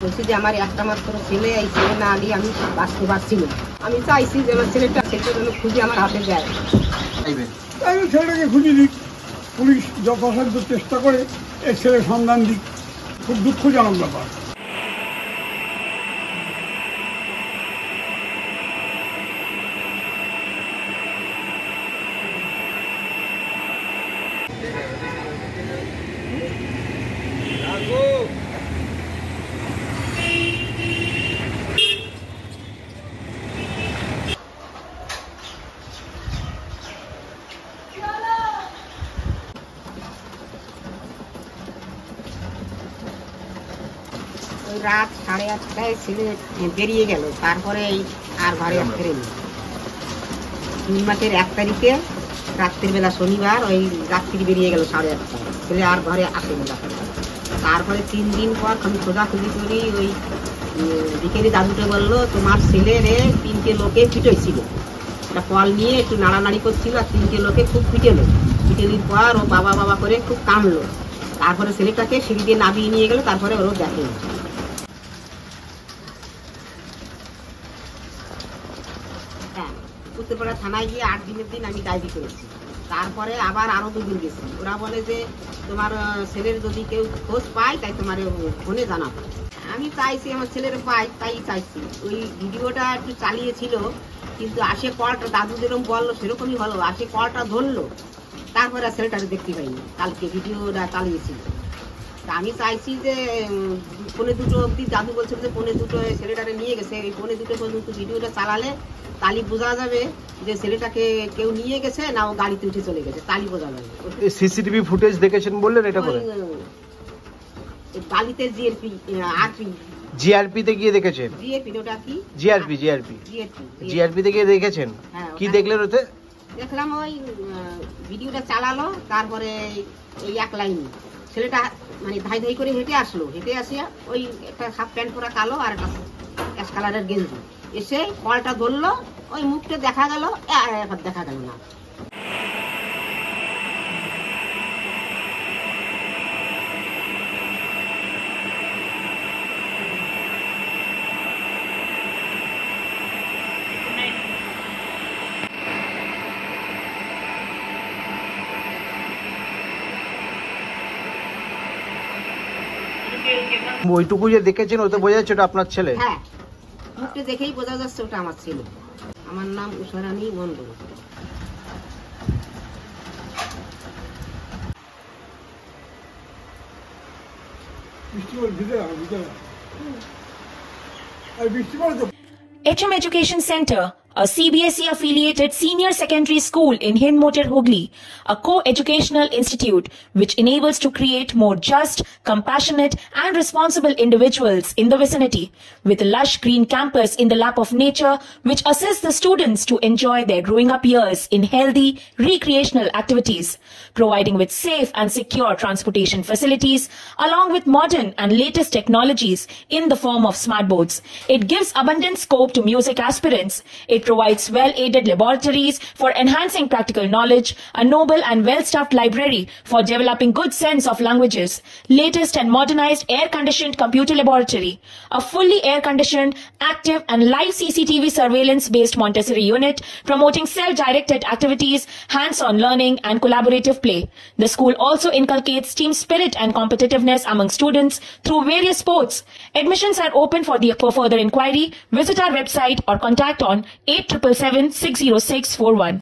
বলছি যে আমার একটা মাত্র ছেলে, এই ছেলে না আগে আমি বাঁচতে পারছি না। আমি চাইছি যে আমার ছেলেটা খুঁজে আমার হাতে দেয়। আমি ছেলেটাকে খুঁজে দিক, পুলিশ যথাসাধ্য চেষ্টা করে এই ছেলের সন্ধান দিক। খুব দুঃখজনক ব্যাপার। ওই রাত 8:30টায় ছেলে বেরিয়ে গেল, তারপরে আর ঘরে ফেরেনি। জুন মাসের 1 তারিখে রাত্রিবেলা, শনিবার, ওই রাত্রি বেরিয়ে গেল 8:30টায়। ছেলে আর ঘরে আসেনি। তারপরে 3 দিন পর আমি খোঁজাখুঁজি করি। ওই বিকেলে দাদুকে বললো, তোমার ছেলের 3টে লোকে পিটাইছিল। একটা কল নিয়ে একটু নাড়ানাড়ি করছিল, আর 3টে লোকে খুব পিটেলো। পিটেলির পর ও বাবা বাবা করে খুব কামলো। তারপরে ছেলেটাকে সিঁড়ি দিয়ে নামিয়ে নিয়ে গেল। তারপরে ওরও দেখেনি। উত্তরপাড়া থানায় গিয়ে 8 দিনের দিন আমি ডায়েরি করেছি। তারপরে আবার আরো 2 দিন গেছি। ওরা বলে যে তোমার ছেলের যদি কেউ খোঁজ পায় তাই তোমার ফোনে জানাবো। আমি চাইছি আমার ছেলের পাই, তাই চাইছি। ওই ভিডিওটা একটু চালিয়েছিল, কিন্তু আসে কলটা, দাদু যেরকম বললো সেরকমই হলো। আসে কলটা ধরলো, তারপরে ছেলেটাকে দেখতে পাইনি। কালকে ভিডিওটা চালিয়েছিল। আমি চাইছি যে 1:45 অবধি, দাদু বলছিল যে 1:45 ছেলেটাকে নিয়ে গেছে। এই 1:45 পর্যন্ত ভিডিওটা চালালে তালি বোঝা যাবে যে ছেলেটাকে কেউ নিয়ে গেছে না ও গাড়িতে উঠে চলে গেছে। তালি বোঝা যাবে। সিসিটিভি ফুটেজ দেখেছেন বললেন, এটা করে বালিতে জিআরপি তে গিয়ে দেখেছেন? জিআরপি ওটা কি? জিআরপি তে গিয়ে দেখেছেন? কি দেখলেন ওতে? দেখলাম ওই ভিডিওটা চালালো, তারপরে এই 1 লাইন ছেলেটা মানে ধাই ধাই করে হেঁটে আসলো। হেঁটে আসিয়া ওই একটা হাফ প্যান্ট পরা কালো আর একটা অ্যাশ কালারের গেঞ্জি, এসে কলটা ধরলো। ওই মুখটা দেখা গেল, এবার দেখা গেল না। ওইটুকু যে দেখেছেন ওতে বোঝা যাচ্ছে ওটা আপনার ছেলে? হ্যাঁ, মুখটা দেখেই বোঝা যাচ্ছে ওটা আমার ছেলে। আমার নাম Usharani Mondal. HM Education Center, a CBSE-affiliated senior secondary school in Hindmotor, Hooghly, a co-educational institute which enables to create more just, compassionate and responsible individuals in the vicinity, with a lush green campus in the lap of nature which assists the students to enjoy their growing up years in healthy, recreational activities, providing with safe and secure transportation facilities along with modern and latest technologies in the form of smart boards. It gives abundant scope to music aspirants. It provides well-aided laboratories for enhancing practical knowledge, a noble and well-staffed library for developing good sense of languages, latest and modernized air-conditioned computer laboratory, a fully air-conditioned, active and live CCTV surveillance-based Montessori unit promoting self-directed activities, hands-on learning and collaborative play. The school also inculcates team spirit and competitiveness among students through various sports. Admissions are open for further inquiry. Visit our website or contact on 8777 60641.